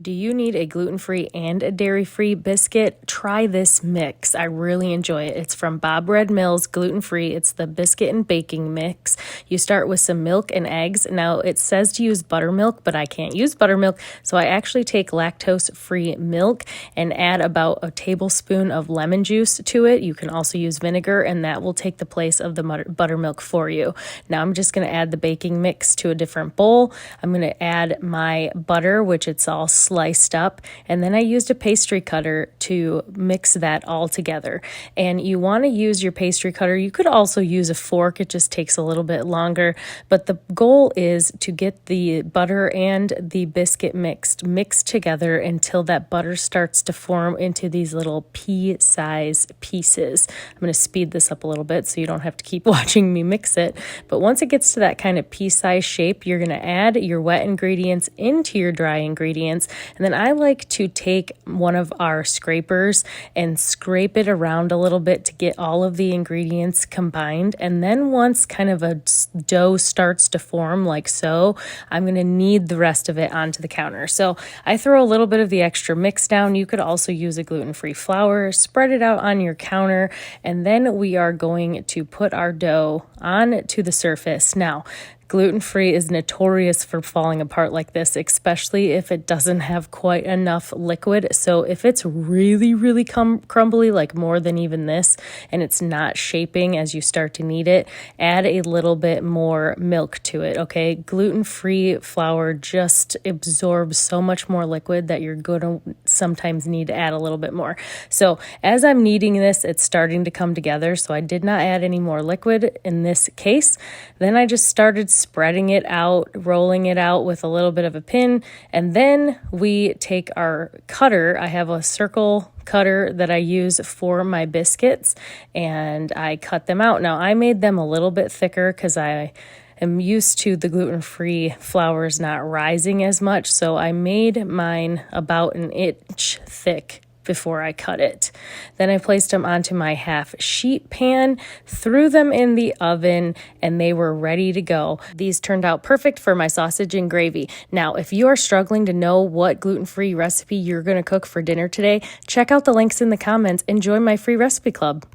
Do you need a gluten-free and a dairy-free biscuit? Try this mix. I really enjoy it. It's from Bob Red Mill's gluten-free. It's the biscuit and baking mix. You start with some milk and eggs. Now, it says to use buttermilk, but I can't use buttermilk, so I actually take lactose-free milk and add about a tablespoon of lemon juice to it. You can also use vinegar, and that will take the place of the buttermilk for you. Now, I'm just going to add the baking mix to a different bowl. I'm going to add my butter, which it's all sliced up, and then I used a pastry cutter to mix that all together. And you want to use your pastry cutter. You could also use a fork. It just takes a little bit longer, but the goal is to get the butter and the biscuit mixed together until that butter starts to form into these little pea-size pieces. I'm going to speed this up a little bit so you don't have to keep watching me mix it, but once it gets to that kind of pea-size shape, you're going to add your wet ingredients into your dry ingredients. And then I like to take one of our scrapers and scrape it around a little bit to get all of the ingredients combined. And then once kind of a dough starts to form like so, I'm going to knead the rest of it onto the counter. So I throw a little bit of the extra mix down. You could also use a gluten-free flour, spread it out on your counter, and then we are going to put our dough on to the surface. Now, gluten-free is notorious for falling apart like this, especially if it doesn't have quite enough liquid. So if it's really, really crumbly, like more than even this, and it's not shaping as you start to knead it, add a little bit more milk to it, okay? Gluten-free flour just absorbs so much more liquid that you're going to sometimes need to add a little bit more. So as I'm kneading this, it's starting to come together, so I did not add any more liquid in this case. Then I just started spreading it out, rolling it out with a little bit of a pin, and then we take our cutter. I have a circle cutter that I use for my biscuits, and I cut them out. Now, I made them a little bit thicker because I am used to the gluten-free flours not rising as much, so I made mine about an inch thick before I cut it. Then I placed them onto my half sheet pan, threw them in the oven, and they were ready to go. These turned out perfect for my sausage and gravy. Now, if you are struggling to know what gluten-free recipe you're going to cook for dinner today, check out the links in the comments and join my free recipe club.